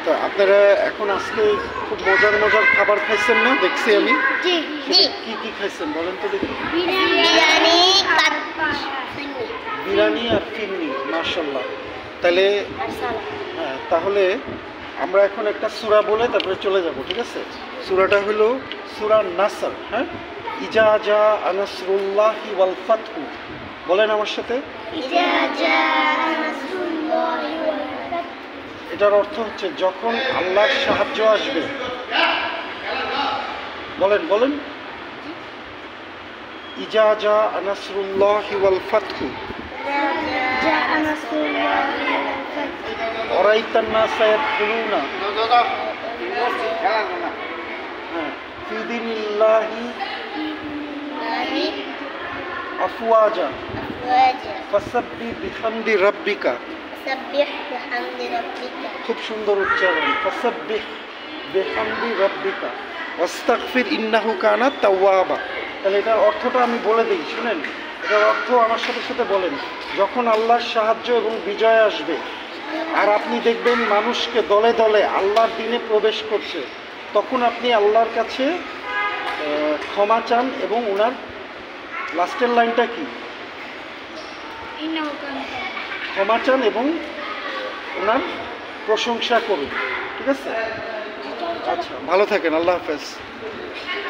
তো আপনারা এখন আজকে খুব মজার মজার খাবার খাইছেন না, দেখছি আমি। জি জি। কি কি খাইছেন বলেন তো দেখি। বিরিয়ানি, বিরিয়ানি আর ফিরনি, মাশাআল্লাহ। তাহলে হ্যাঁ, তাহলে আমরা এখন একটা সূরা বলে তারপরে চলে যাব, ঠিক আছে? সূরাটা হলো সূরা নাসর। হ্যাঁ, ইজা জা নাসরুল্লাহি ওয়াল ফাতহু, বলেন আমার সাথে। এটার অর্থ হচ্ছে যখন আল্লাহর সাহায্য আসবে। বলেন বলেন। ইজা জা নাসরুল্লাহি ওয়াল ফাতহু ওরাইতান নাসা ইয়াদখুলুনা ফি দীনিল্লাহি আফওয়াজা ফাসাব্বিহ বিহামদি রাব্বিকা। খুব সুন্দর উচ্চারণ, ফাসাব্বিহ বিহামদি রাব্বিকা ওয়াস্তাগফির ইন্নাহু কানা তাওয়াবা। তাহলে এটার অর্থটা আমি বলে দিই, শুনেন। এটার অর্থ আমার সাথে সাথে বলেন। যখন আল্লাহর সাহায্য এবং বিজয় আসবে আর আপনি দেখবেন মানুষকে দলে দলে আল্লাহর দ্বীনে প্রবেশ করছে, তখন আপনি আল্লাহর কাছে ক্ষমা চান এবং ওনার লাস্টের লাইনটা কি? ক্ষমা চান এবং ওনার প্রশংসা করুন, ঠিক আছে? আচ্ছা, ভালো থাকেন, আল্লাহ হাফেজ।